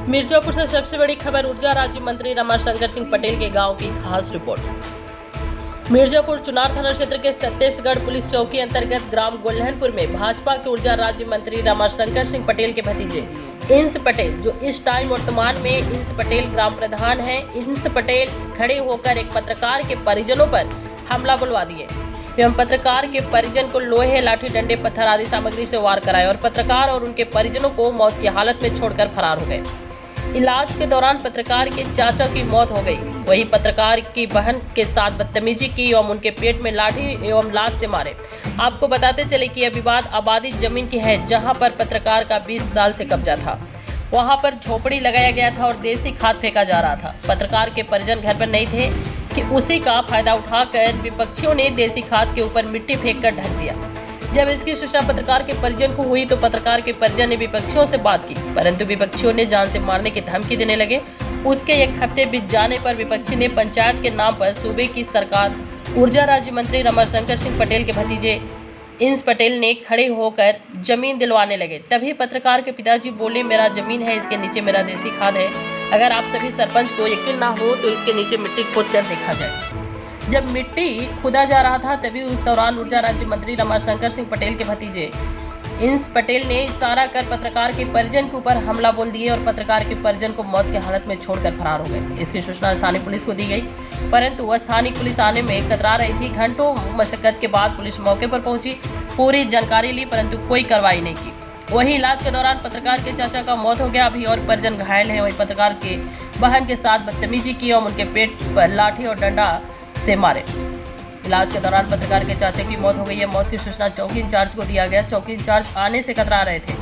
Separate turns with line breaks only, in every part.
मिर्जापुर से सबसे बड़ी खबर। ऊर्जा राज्य मंत्री रमाशंकर सिंह पटेल के गांव की खास रिपोर्ट। मिर्जापुर चुनार थाना क्षेत्र के छत्तीसगढ़ पुलिस चौकी अंतर्गत ग्राम गोल्हनपुर में भाजपा के ऊर्जा राज्य मंत्री रमाशंकर सिंह पटेल के भतीजे इंस पटेल, जो इस टाइम वर्तमान में इंस पटेल ग्राम प्रधान हैं, इंस पटेल खड़े होकर एक पत्रकार के परिजनों पर हमला बुलवा दिए एवं पत्रकार के परिजन को लोहे, लाठी, डंडे, पत्थर आदि सामग्री से वार कराए और पत्रकार और उनके परिजनों को मौत की हालत में छोड़कर फरार हो गए। इलाज के दौरान पत्रकार के चाचा की मौत हो गई। वही पत्रकार की बहन के साथ बदतमीजी की एवं उनके पेट में लाठी एवं लात से मारे। आपको बताते चले कि यह विवाद आबादी जमीन की है, जहां पर पत्रकार का 20 साल से कब्जा था। वहां पर झोपड़ी लगाया गया था और देसी खाद फेंका जा रहा था। पत्रकार के परिजन घर पर नहीं थे कि उसी का फायदा उठाकर विपक्षियों ने देसी खाद के ऊपर मिट्टी फेंककर ढक दिया। जब इसकी सूचना पत्रकार के परिजन को हुई तो पत्रकार के परिजन ने विपक्षियों से बात की, परंतु विपक्षियों ने जान से मारने की धमकी देने लगे। उसके एक हफ्ते बीत जाने पर विपक्षी ने पंचायत के नाम पर सूबे की सरकार ऊर्जा राज्य मंत्री रमाशंकर सिंह पटेल के भतीजे इंस पटेल ने खड़े होकर जमीन दिलवाने लगे। तभी पत्रकार के पिताजी बोले, मेरा जमीन है, इसके नीचे मेरा देसी खाद है। अगर आप सभी सरपंच को यकीन ना हो तो इसके नीचे मिट्टी खोद कर देखा जाए। जब मिट्टी खुदा जा रहा था तभी उस दौरान ऊर्जा राज्य मंत्री रमाशंकर सिंह पटेल के भतीजे इंस पटेल ने इशारा कर पत्रकार के परिजन के ऊपर हमला बोल दिए और पत्रकार के परिजन को मौत की हालत में छोड़कर फरार हो गए। इसकी सूचना स्थानीय पुलिस को दी गई, परंतु स्थानीय पुलिस आने में कतरा रही थी। घंटों मशक्कत के बाद पुलिस मौके पर पहुंची, पूरी जानकारी ली, परंतु कोई कार्रवाई नहीं की। वही इलाज के दौरान पत्रकार के चाचा का मौत हो गया, अभी और परिजन घायल है। वही पत्रकार के बहन के साथ बदतमीजी की और उनके पेट पर लाठी और डंडा से मारे। इलाज के दौरान पत्रकार के चाचा की मौत हो गई है। मौत की सूचना चौकी इंचार्ज को दिया गया। चौकी इंचार्ज आने से कतरा रहे थे।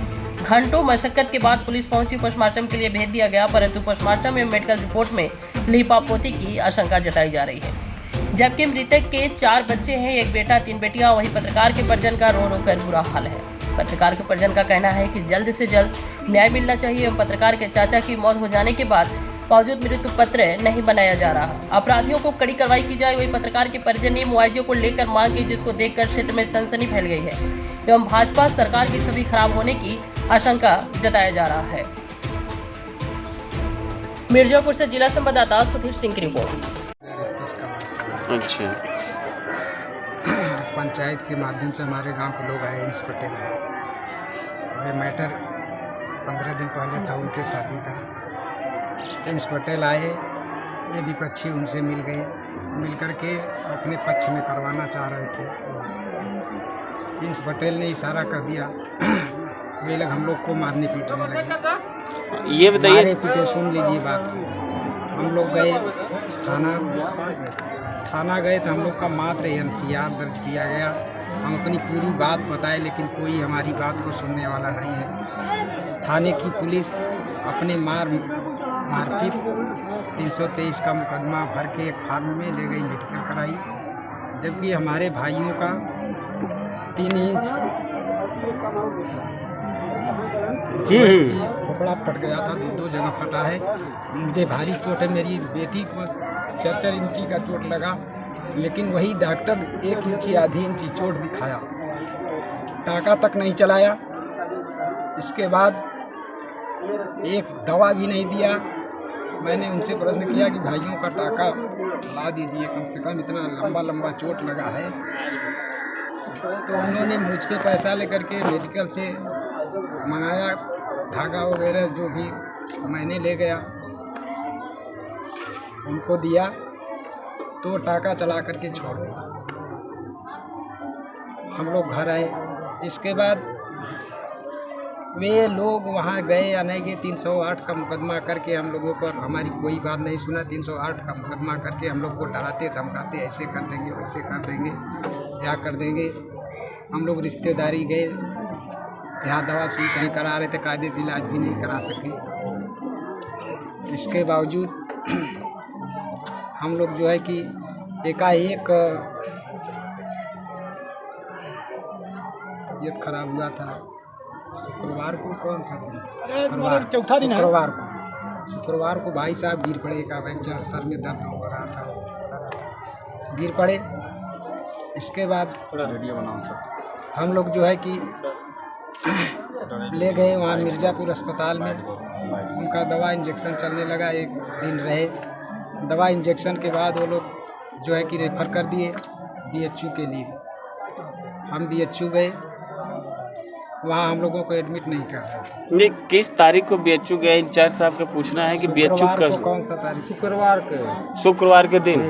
घंटों मशक्कत के बाद पुलिस पहुंची, पोस्टमार्टम के लिए भेज दिया गया, परंतु पोस्टमार्टम में मेडिकल रिपोर्ट में लीपापोती की आशंका जताई जा रही है। जबकि मृतक के 4 बच्चे हैं, 1 बेटा 3 बेटियां। वहीं पत्रकार के परिजन का रो रो कर बुरा हाल है। पत्रकार के परिजन का कहना है कि जल्द से जल्द न्याय मिलना चाहिए एवं पत्रकार के चाचा की मौत हो जाने के बाद मौजूद मृत्यु पत्र नहीं बनाया जा रहा। अपराधियों को कड़ी कार्रवाई की जाए। वही पत्रकार के परिजन ने मुआवजे को लेकर मांग की, जिसको देखकर क्षेत्र में सनसनी फैल गई है एवं भाजपा सरकार की छवि खराब होने की आशंका जताया जा रहा है। मिर्जापुर से जिला संवाददाता सुधीर सिंह की रिपोर्ट।
अच्छा,
पंचायत के माध्यम से हमारे गांव के लोग आए, इंस पटेल आए। ये मैटर 15 दिन पहले था, उनकी शादी का। इंस पटेल आए, ये विपक्षी उनसे मिल गए, मिल कर के अपने पक्ष में करवाना चाह रहे थे। इंस पटेल ने इशारा कर दिया, वे लोग हम लोग को मारने पीटने लगे।
ये बताइए,
मारे पीटे, सुन लीजिए बात। हम लोग गए थाना गए तो हम लोग का मात्र NCR दर्ज किया गया। हम अपनी पूरी बात बताए, लेकिन कोई हमारी बात को सुनने वाला नहीं है। थाने की पुलिस अपने मारपीट 323 का मुकदमा भर के फार्म में ले गई, मेडिकल कराई। जबकि हमारे भाइयों का 3 इंच खोपड़ा फट गया था, 2 जगह फटा है। मुझे भारी चोट है, मेरी बेटी को 4 इंची का चोट लगा, लेकिन वही डॉक्टर 1 इंची आधी इंची चोट दिखाया, टाका तक नहीं चलाया। इसके बाद एक दवा भी नहीं दिया। मैंने उनसे प्रश्न किया कि भाइयों का टाका ला दीजिए, कम से कम इतना लंबा चोट लगा है। तो उन्होंने मुझसे पैसा लेकर के मेडिकल से मंगाया, धागा वगैरह जो भी मैंने ले गया, उनको दिया तो टाका चला करके छोड़ दिया। हम लोग घर आए। इसके बाद वे लोग वहाँ गए या नहीं गए, 308 का मुकदमा करके हम लोगों पर हमारी कोई बात नहीं सुना। 308 का मुकदमा करके हम लोग को डराते धमकाते, ऐसे कर देंगे, वैसे कर देंगे, क्या कर देंगे। हम लोग रिश्तेदारी गए, यहाँ दवा सुई कहीं करा रहे थे, कायदे से इलाज भी नहीं करा सके। इसके बावजूद हम लोग जो है कि एकाएक तबीयत खराब हुआ था। शुक्रवार को, कौन सा दिन? चौथा दिन, शुक्रवार को भाई साहब गिर पड़े, का फ्रैक्चर, सर में दर्द हो रहा था, गिर पड़े। इसके बाद हम लोग जो है कि ले गए वहाँ मिर्ज़ापुर अस्पताल में। उनका दवा इंजेक्शन चलने लगा, एक दिन रहे। दवा इंजेक्शन के बाद वो लोग जो है कि रेफ़र कर दिए BHU के लिए। हम BHU गए, वहाँ हम लोगों को एडमिट नहीं कर रहे थे।
ये किस तारीख को BHU गया? इंचार्ज साहब का पूछना है कि BHU
शुक्रवार
का
को, कौन सा तारीख?
शुक्रवार के दिन।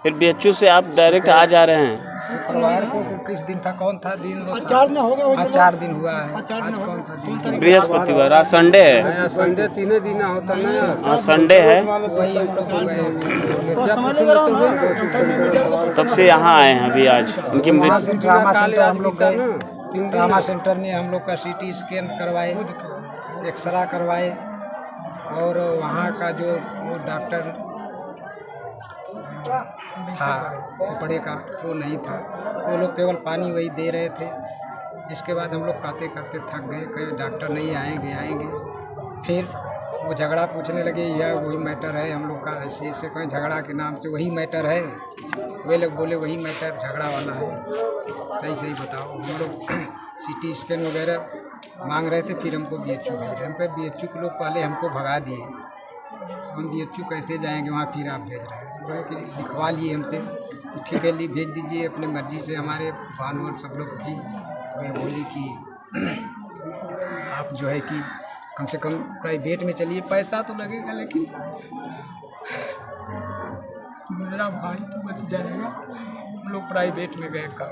फिर BHU से आप डायरेक्ट आ जा रहे हैं?
शुक्रवार को किस दिन था, कौन था दिन? 4 दिन हो गए। 4 दिन हुआ है। आज कौन सा दिन?
बृहस्पतिवार। आज संडे है।
संडे 3 दिन होता है।
आज संडे है,
वही हम लोग हो गए।
तब से यहाँ आए हैं अभी। आज उनकी मृत्यु।
ट्रामा सेंटर हम लोग गए। ट्रामा सेंटर में हम लोग का CT स्कैन करवाए, एक्सरा करवाए, और वहाँ का जो वो डॉक्टर था कपड़े का वो नहीं था। वो लोग केवल पानी वही दे रहे थे। इसके बाद हम लोग करते करते थक गए, कहीं डॉक्टर नहीं आएंगे। फिर वो झगड़ा पूछने लगे, यह वही मैटर है हम लोग का, ऐसे ऐसे कहीं झगड़ा के नाम से वही मैटर है। वे लोग बोले वही मैटर झगड़ा वाला है, सही बताओ। हम लोग CT स्कैन वगैरह मांग रहे थे। फिर हमको BHU भेज, हमको BHU के लोग पहले हमको भगा दिए। हम BHU कैसे जाएंगे वहाँ, फिर आप भेज रहे हैं। तो कि लिखवा लिए हमसे कि ठीक है भेज दीजिए अपने मर्जी से। हमारे भानुवर सब लोग थी, मैं बोली कि आप जो है कि कम से कम प्राइवेट में चलिए, पैसा तो लगेगा लेकिन मेरा भाई तो बच जाएगा। हम लोग प्राइवेट में गए कल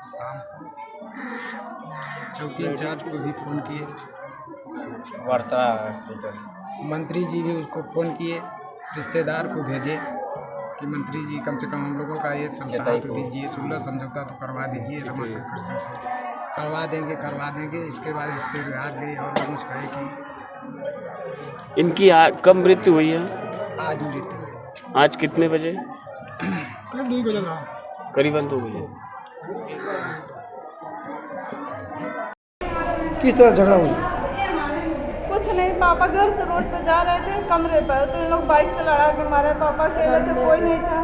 शाम को, चौकी इंचार्ज को भी फ़ोन किए,
वर्षा हॉस्पिटल
मंत्री जी भी उसको फ़ोन किए, रिश्तेदार को भेजे कि मंत्री जी कम से कम हम लोगों का ये समझौता तो दीजिए, 16 समझौता तो करवा दीजिए रमाशंकर जी से। करवा देंगे। इसके बाद रिश्तेदार गए और लोग कहे कि
इनकी कब मृत्यु हुई है?
आज मृत्यु हुई।
आज कितने बजे? करीबन 2 बजे।
किस तरह झगड़ा हुआ?
कुछ नहीं, पापा घर से रोड पे जा रहे थे कमरे पर, तो इन लोग बाइक से लड़ा के मारे। पापा अकेले थे, कोई नहीं था।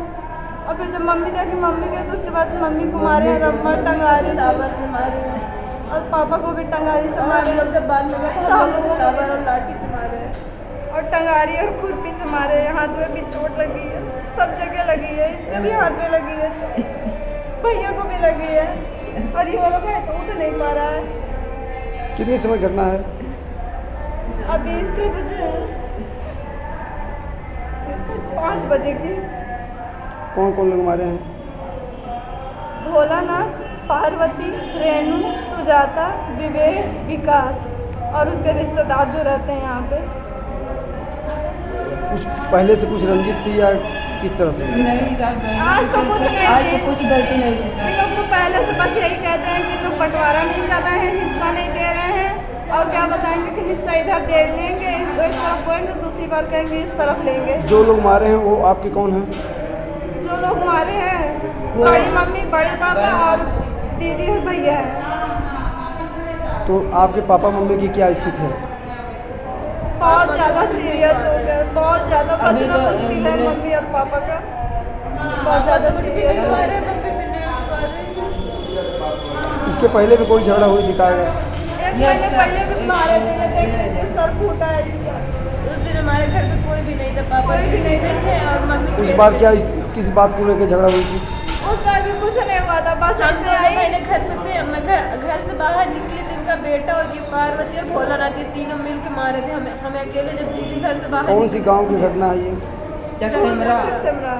और फिर जब मम्मी देखी मम्मी गए, तो उसके बाद मम्मी को मारे, रबर टंगारी से मारे, और पापा को भी टंगारी से मारे। लोग जब बाद में गए तो हम लोग साबर और लाठी से मारे, और टंगारी और खुरपी से मारे। हाथ में भी चोट लगी है, सब जगह लगी है। इसके भी हाथ में लगी है, भैया को भी लगी है, और ये वाला भाई तो उठ नहीं पा रहा है।
कितनी समय घटना है?
अभी के बजे 5 बजे की।
कौन कौन लोग मारे हैं?
भोलानाथ, पार्वती, रेणु, सुजाता, विवेक, विकास और उसके रिश्तेदार जो रहते हैं यहाँ पे।
कुछ पहले से कुछ रंजिश थी या किस तरह से?
आज तो कुछ नहीं थी, कुछ गलती नहीं थी। इन लोग तो पहले से बस यही कहते हैं कि इन लोग बंटवारा नहीं कर रहे हैं, हिस्सा नहीं दे रहे हैं, और क्या बताएंगे कि हिस्सा इधर दे लेंगे, एक तरफ बोलेंगे, दूसरी बार कहेंगे इस तरफ लेंगे।
जो लोग मारे हैं वो आपके कौन हैं?
जो लोग मारे हैं बड़ी मम्मी, बड़े पापा और दीदी और भैया है।
तो आपके पापा मम्मी की क्या स्थिति है?
बहुत ज़्यादा सीरियस हो गया, बहुत ज़्यादा बचना मुश्किल है मम्मी और पापा का, बहुत ज़्यादा सीरियस हो गया।
इसके पहले भी कोई झगड़ा हुई दिखाएगा?
1 महीने पहले भी मारे थे, ये देख लीजिए सर फूटा है इसका। उस दिन हमारे घर पे कोई भी नहीं था, पापा कोई भी नहीं थे, और मम्मी
उस बार क्या किस बात को लेकर झगड़ा हुई थी?
उस बार भी कुछ नहीं हुआ था, बस ऐसे आई।
पहले घर पे थे, मैं घर से बाहर निकली तो इनका बेटा और ये पार्वती और भोलानाथ, ये तीनों मिल के मारे थे हमें अकेले, जब दीदी घर से बाहर।
कौन सी गांव की घटना है ये?
चकसेमरा।